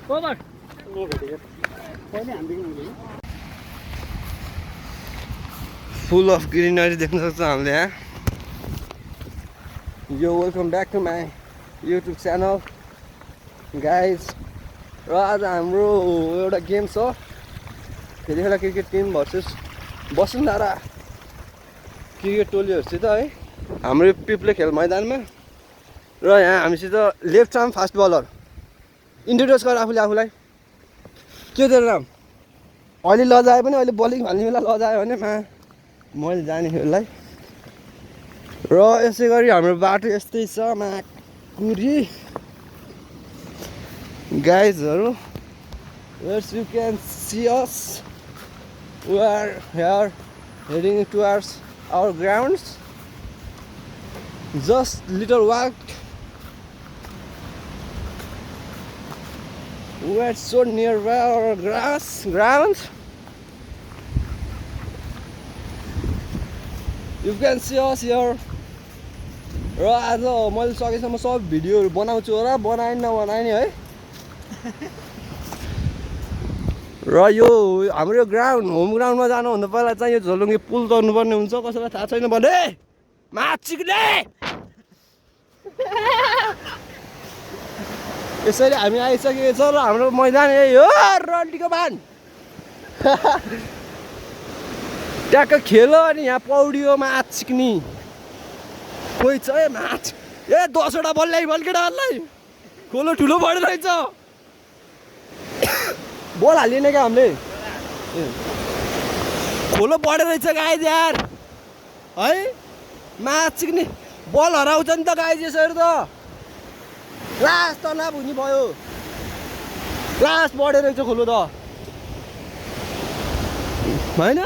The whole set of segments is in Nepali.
ओभर फुल अफ ग्रिनरी देख्न सक्छ हामीले यहाँ यो welcome back to my YouTube channel guys र आज हाम्रो एउटा गेम छ फेरिखेला cricket team versus Vasundhara cricket टोलीहरूसित है हाम्रो पिप्ले खेल मैदानमा र यहाँ हामीसित left arm fast bowler introduce गर आफूले आफूलाई के तेरो नाम अहिले लजाए पनि अहिले बलिङ हाल्ने बेला लजायो भने मैले जाने खेललाई र यसै गरी हाम्रो बाटो यस्तै छ Makuri गाइजहरू as you can see us we are here heading towards our grounds just little walk we are so nearby our ground you can see us here र आज मैले सकेसम्म सब भिडियोहरू बनाउँछु होला बनाएन नबनाएन है र यो हाम्रो ग्राउन्ड होम ग्राउन्डमा जानुभन्दा पहिला चाहिँ यो झोलुङ्गे पुल तर्नुपर्ने हुन्छ कसैलाई थाहा छैन भने माछिक्ने यसरी हामी आइसकेको छ र हाम्रो मैदान यही हो रन्डीको बान ट्याक्क खेलो अनि यहाँ पौडियो माछ सिक्ने कोही छ है माछ ए 10 वटा बल ल्याइ बल्केटाहरूलाई खोलो ठुलो बढेर रहेछ बल हालिएन क्या हामीले खोलो बढेर रहेछ गाइज यार है माछ सिक्ने बल हराउँछ नि त गाइज यसरी त लास्ट त नभुनी भयो लास्ट बढेर रहेछ खोलो त होइन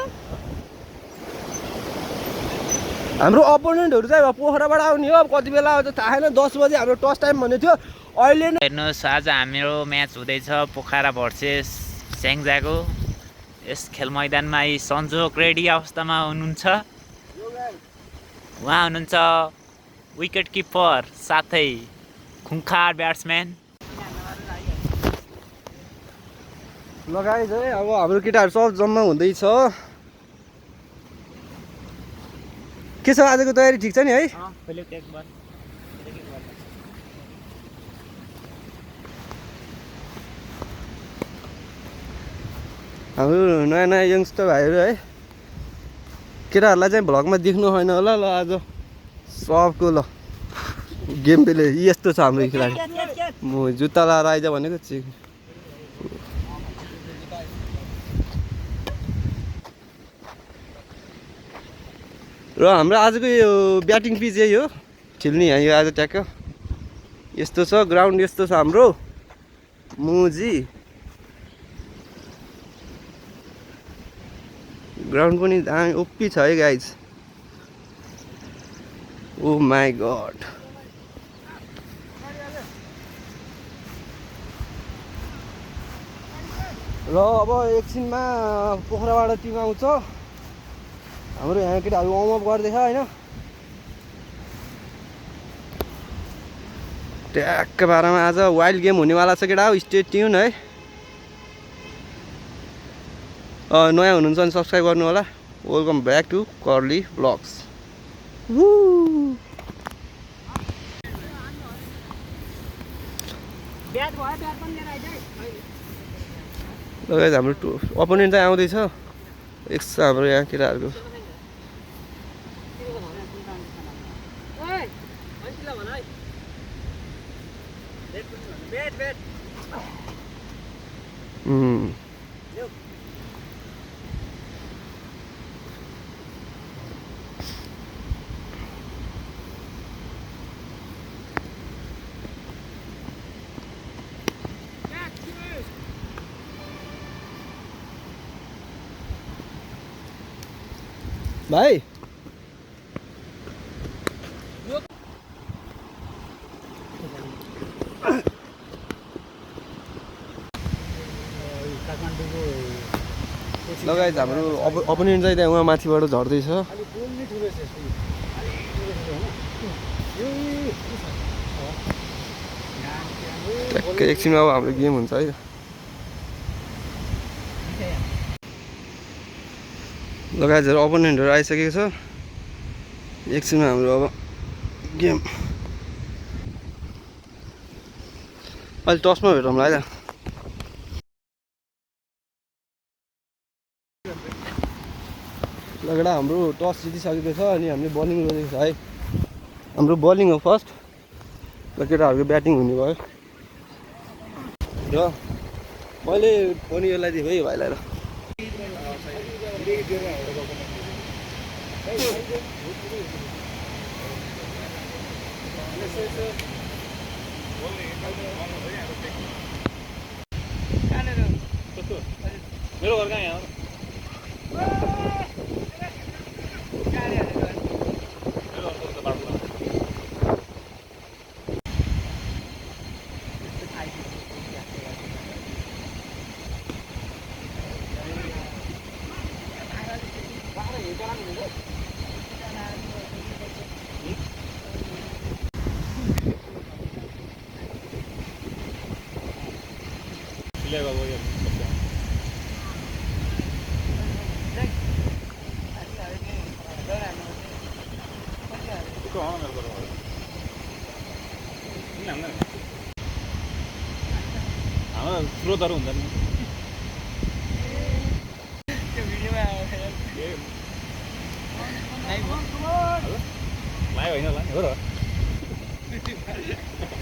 हाम्रो अपोनेन्टहरू चाहिँ अब पोखराबाट आउने हो अब कति बेला आउँछ थाहा छैन 10 बजे हाम्रो टस टाइम भनेको थियो अहिले हेर्नुहोस् आज हाम्रो म्याच हुँदैछ पोखरा भर्सेस स्याङ्जाको यस खेल मैदानमा यी सन्जोक रेडी अवस्थामा हुनुहुन्छ उहाँ हुनुहुन्छ विकेट किपर साथै खुङ्खार ब्याट्सम्यान लगाइज है अब हाम्रो केटाहरू सब जम्मा हुँदैछ के छ आजको तयारी ठिक छ नि है हाम्रो नयाँ नयाँ यङ्स्टर भाइहरू है केटाहरूलाई चाहिँ भ्लगमा देख्नु होइन होला ल आज सबको ल गेम प्ले यस्तो छ हाम्रो खेलाडी म जुत्ता लाएर आइज भनेको छु र हाम्रो आजको यो ब्याटिङ पिच यही हो खेल्ने यहाँ यो आज ट्याक्क यस्तो छ ग्राउन्ड यस्तो छ हाम्रो मुजी ग्राउन्ड पनि दामी ओपी छ है गाइज ओ माई गड र अब एकछिनमा पोखराबाट टिम आउँछ हाम्रो यहाँ केटाहरू वार्मअप गर्दैछ होइन ट्याक्क बाह्रमा आज वाइल्ड गेम हुनेवाला छ केटा हो स्टे ट्युन है नयाँ हुनुहुन्छ भने सब्सक्राइब गर्नु होला welcome back to curly blogs लगाइज हाम्रो अपोनेन्ट चाहिँ आउँदैछ एक हाम्रो यहाँ केटाहरूको भाइ लगायत हाम्रो अपोनेन्ट चाहिँ त्यहाँ उहाँ माथिबाट झर्दैछ टक्कै एकछिनमा अब हाम्रो गेम हुन्छ है। लगाइजहरू अपोनेन्टहरू आइसकेको छ। एकछिनमा हाम्रो अब गेम। अहिले टसमा भेटौँला है त। लगेडा हाम्रो टस जितिसकेको छ अनि हामीले बलिङ गरेको छ है। हाम्रो बलिङ हो फर्स्ट। र केटाहरूको ब्याटिङ हुने भयो र मैले फोन यसलाई दिएँ है भाइलाई। र मेरो घर कहाँ यहाँ हाम्रो स्रोतहरू हुन्छ नि लाइभ होइन होला नि हो र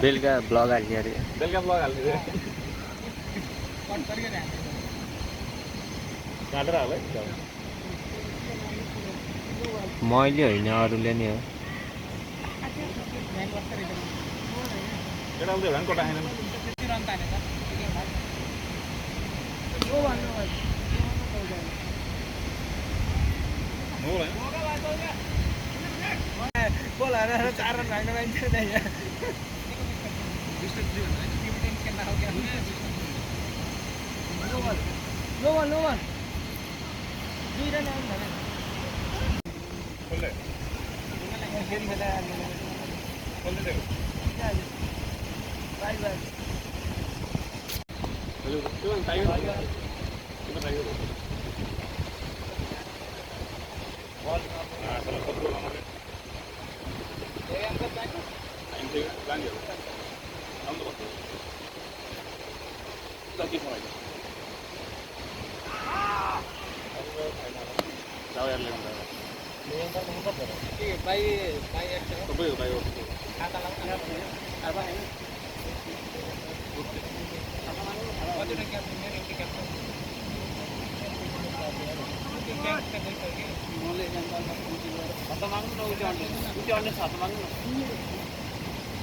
बेलुका ब्लग हाल्ने अरे। बेलुका ब्लग हाल्ने काटेर हाल है मैले होइन अरूले नि हो। केटा आउँदै भए पनि कोटा आएन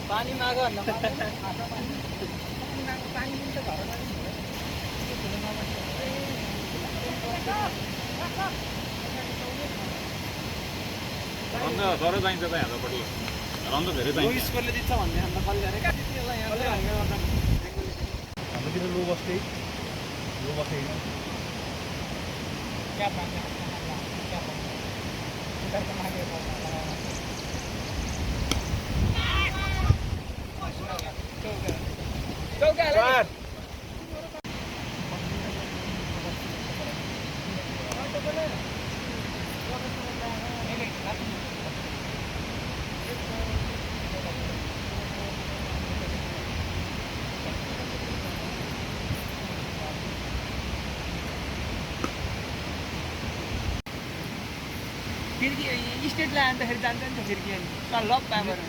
पानी माग तर चाहिन्छ त हाम्रोपट्टि रन त धेरै चाहिन्छ स्कोरले दिन्छ भन्ने हाम्रो कल गरेका हाम्रोतिर लो बस्दै खिड्की स्टेटलाई आउँदाखेरि जान्छ नि त खिड्की अनि तर लक पाएर है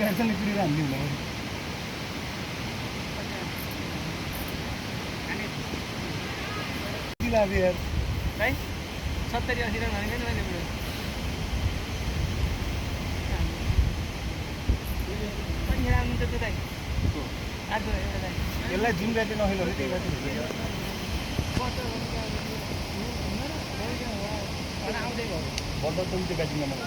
70-80 रन भनेको नि मैले कतिखेर आउनु त दाइ आज एउटा यसलाई जुन ब्याट्री नखेल्नु त्यही ब्याट्री आउँदै भयो बर्दा पनि त्यो ब्याट्री नम्बर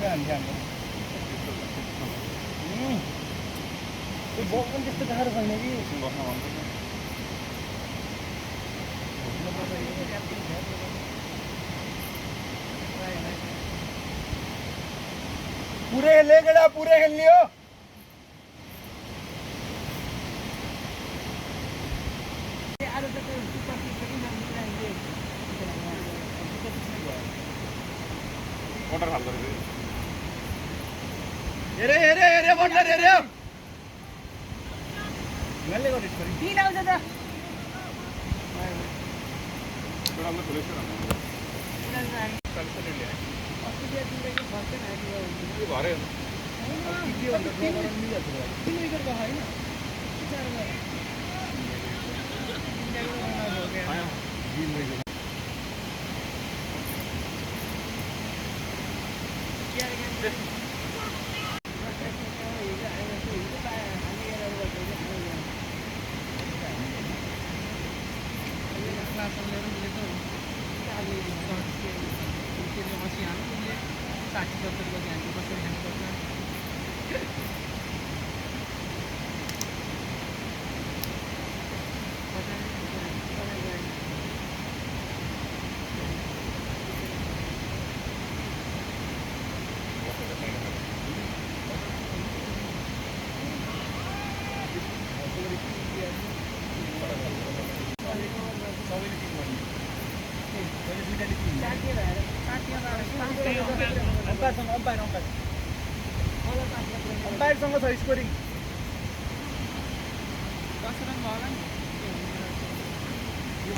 त्यो बल पनि त्यस्तो गाह्रो छैन कि पूरे खेलने केटा पूरे खेलनी हो मोटर हाल कर हेरे मोटर हेरे गल्ले गरे छोरी तीन आउँछ त थोड़ा हमने पुलिस से ये भरे अम्पायरसँग छ स्कोरिङ के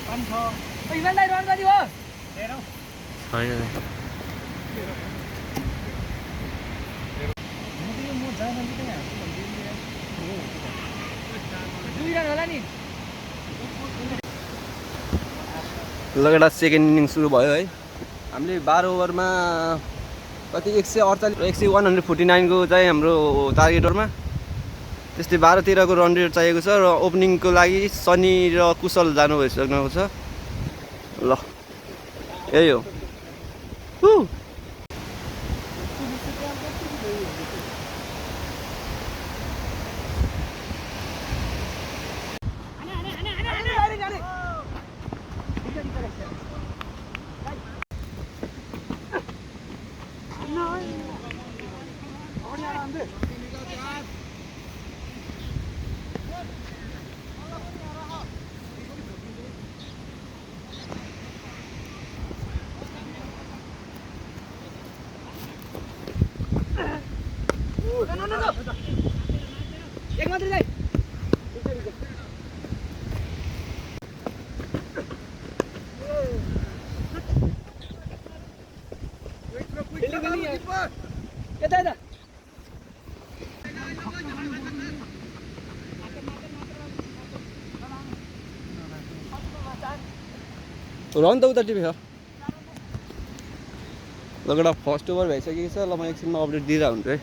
भन्छ इमानदार रन कति हो दुई रन होला नि लगेर सेकेन्ड इनिङ सुरु भयो है हामीले 12 ओभरमा कति 149 को चाहिँ हाम्रो टार्गेट ओभरमा त्यस्तै 12-13 को रन रेट चाहिएको छ र ओपनिङको लागि सनी र कुशल जानु भइसक्नु छ ल यही हो एक मात्रै जाई यता यता रन त उता टिपेछ लगेर फर्स्ट ओभर भइसकेको छ ल म एकछिनमा अपडेट दिइरहेको हुन्छु है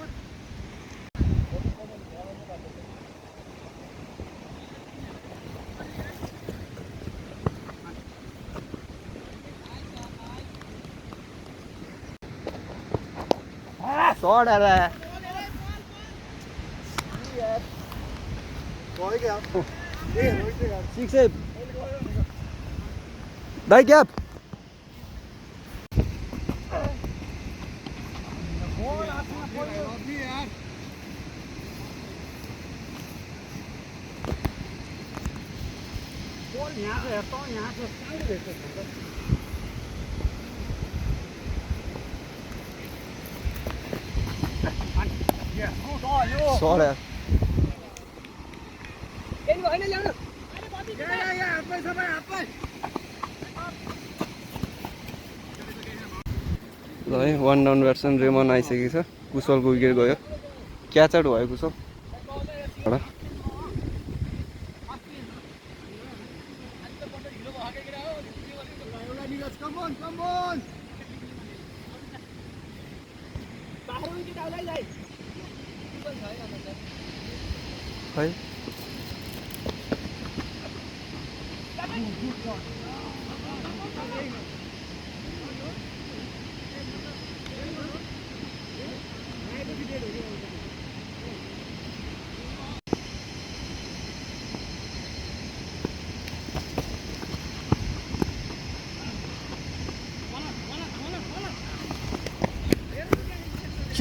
शॉट आ रहा है सिक्स है भाई गैप यहाँ से हटता हूँ यहाँ से शॉट है ल है 1 डाउन ब्याट्सम्यान रेमन आइसकेको छ कुशलको विकेट गयो क्याच आउट भयो कुशल है के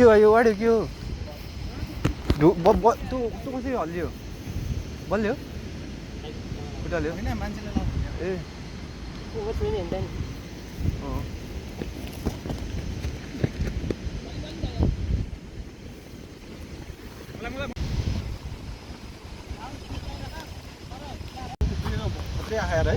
हो यो वाड्यो के हो तँ कसरी हल्लियो बल्यो खुट्टाल्यो ए अँ आएर है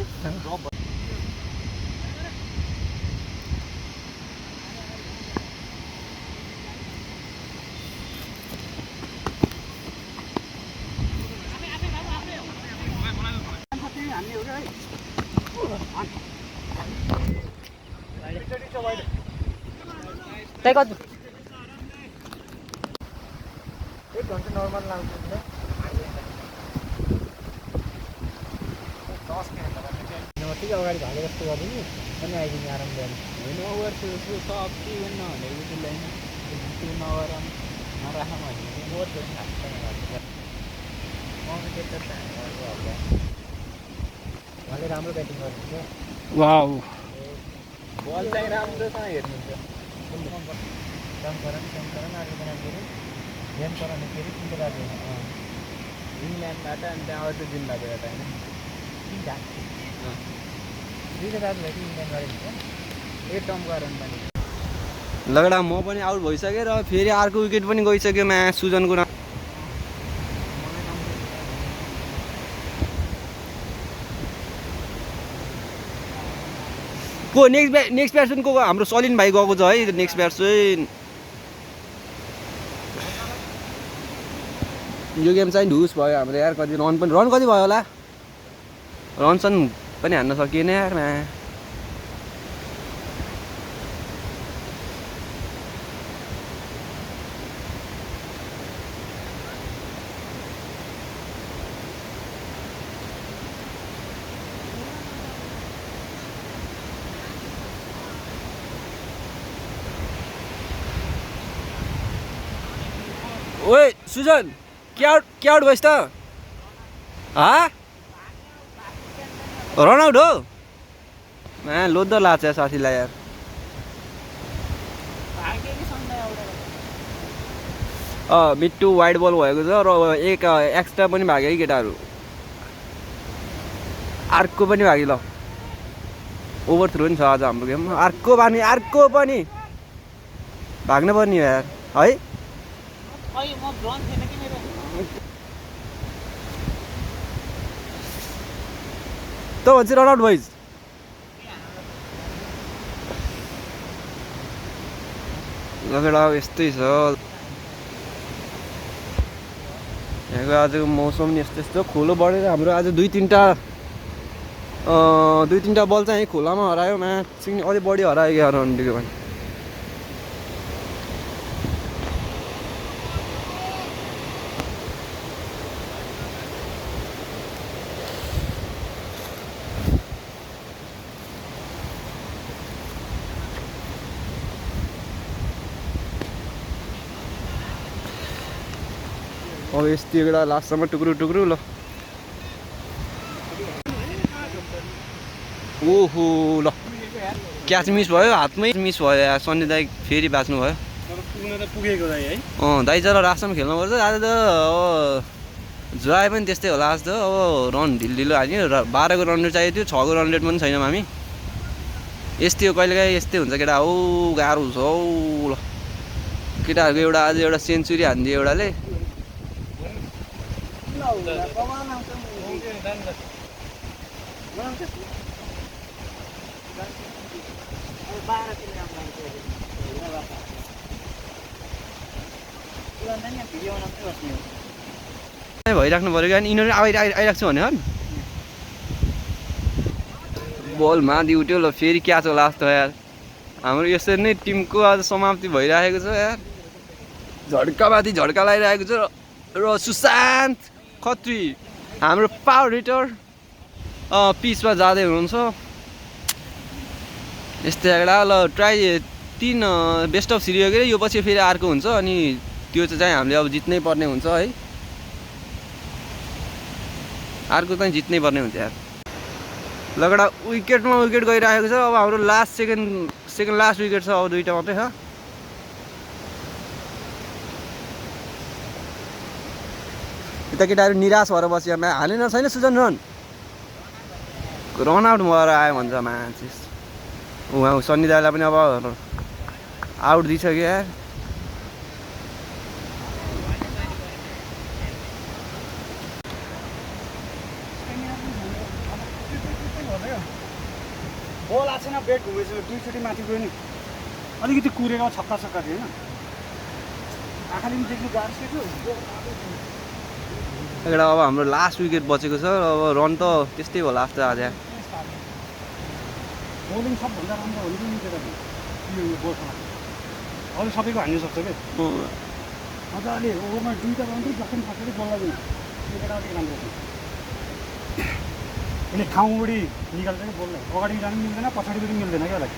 त्यही कति 1 घन्टा नर्मल लाग्छ ठिक अगाडि भागे जस्तो गरिदिनु अनि आइदिने आराम गरेर होइन ओभर सब के गर्नु भनेको त्यसलाई त्यो नगर नराख भनेको बहुत उहाँले राम्रो ब्याटिङ गर्नुहुन्छ वाउ बल चाहिँ राम्रोसँग हेर्नुहुन्छ शङ्करन अर्को नामहरू ध्यान कराउने फेरि तिनवटा राज्य इङ्ल्यान्डबाट अनि त्यहाँ अर्को जिल्लाबाट होइन तिनवटा दुईवटा राज्य भएपछि इन्डियन गरेको हुन्छ ए टम गरौँ पनि लगडा म पनि आउट भइसकेँ र फेरि अर्को विकेट पनि गइसक्यो म्याच सुजनको को नेक्स्ट ब्याट्सम्यान को हाम्रो सलिन भाइ गएको छ है नेक्स्ट ब्याट्सम्यान यो गेम चाहिँ ढुस भयो हाम्रो यार कति रन कति भयो होला रनसन पनि हान्न सकिएन यार ओए सुजन क्या आउट भइस् त रन आउट हो लोद्ध लाग्छ साथीलाई यार मिट्टु वाइड बल भएको छ र एक एक्स्ट्रा पनि भाग्यो है केटाहरू अर्को पनि भाग्यो ल ओभर थ्रो नि छ आज हाम्रो गेम अर्को पनि भाग्नु पर्ने हो यार है त भन्छ रन आउट भइस् लगेडा यस्तै छ यहाँको आजको मौसम नि यस्तो खोलो बढेर हाम्रो आज दुई तिनवटा बल चाहिँ खोलामा हरायो म्याच चाहिँ अलिक बढी हरायो 11 रनको पनि अब यस्तो एउटा लास्टसम्म टुक्रु ल ओहो ल क्याच मिस भयो हातमै मिस भयो यार सन्डे दाइ फेरि बाँच्नु भयो पुगेको दाइ है दाइ जरा लास्टसम्म खेल्नुपर्छ आज त जुवाए पनि त्यस्तै होला आज त अब रन ढिलो हाल्यो 12 को रन रेट चाहिएको थियो 6 को रन रेट पनि छैनौँ हामी यस्तै हो कहिलेकाहीँ यस्तै हुन्छ केटा हौ गाह्रो हुन्छ हौ ल केटाहरूको एउटा आज एउटा सेन्चुरी हानिदियो एउटाले भइराख्नु पऱ्यो क्या यिनीहरू आइरहेको छु भने बल माथि उठ्यो ल फेरि क्याच होला जस्तो यार हाम्रो यसरी नै टिमको आज समाप्ति भइरहेको छ यार झड्कामाथि झड्का लगाइरहेको छ र सुशान्त खत्री हाम्रो पावर हिटर पिचमा जाँदै हुनुहुन्छ यस्तै एउटा ल ट्राई 3 बेस्ट अफ 3 हो के यो पछि फेरि अर्को हुन्छ अनि त्यो चाहिँ हामीले अब जित्नै पर्ने हुन्छ है अर्को चाहिँ जित्नै पर्ने हुन्छ यार लगडा विकेटमा विकेट गइरहेको छ अब हाम्रो लास्ट सेकेन्ड लास्ट विकेट छ अब 2टा मात्रै छ यता केटाहरू निराश भएर बस्यो हालेन छैन सुजन रन आउट भएर आयो भन्छ मान्छे उहाँ सन्नी दाइलाई पनि अब आउट दिइसक्यो यार बल आएको छैन ब्याट घुमेछ 2 चोटि माथि गयो नि अलिकति कुरेको छक्का छक्का थियो होइन आँखाले पनि देख्नु गाह्रो थियो एउटा अब हाम्रो लास्ट विकेट बचेको छ अब रन त त्यस्तै होला जस्तो आज बलिङ सबभन्दा राम्रो हो नि केटाले यो बलमा अरू सबैको हान्नु सक्छ क्या मजाले ओभरमा 2टा रन चाहिँ जखन फसेर बल लाग्यो यो केटा अलिक राम्रो छ यसले ठाउँबडी निकाल्छ कि बललाई अगाडि जानु मिल्दैन पछाडि पनि मिल्दैन क्या यसलाई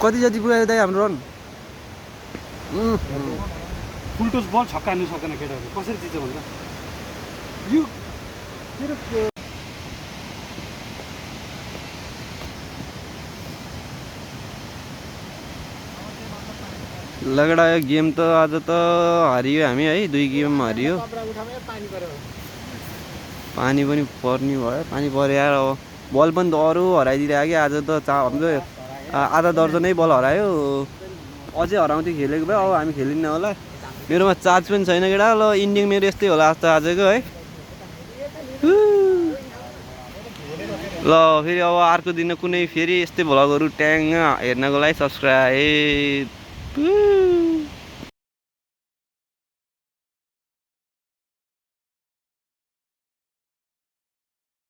कति जति पुऱ्यायो दाइ हाम्रो रन फुलटोस बल छक्का हान्नु सक्दैन केटाहरू कसरी जित्छ भन्छ यो मेरो लगडा यो गेम त आज त हारियो हामी है 2 गेम हारियो पानी पनि पर्ने भयो पानी पऱ्यो यार अब बल पनि त अरू हराइदिरहेको क्या आज त हाम्रो आधा दर्जनै बल हरायो अझै हराउँथ्यो खेलेको भए अब हामी खेलिन्न होला मेरोमा चार्ज पनि छैन केटा ल इन्डिङ मेरो यस्तै होला जस्तो आजको है ल फेरि अब अर्को दिन कुनै फेरि यस्तै भ्लगहरू ट्याङ हेर्नको लागि सब्सक्राइब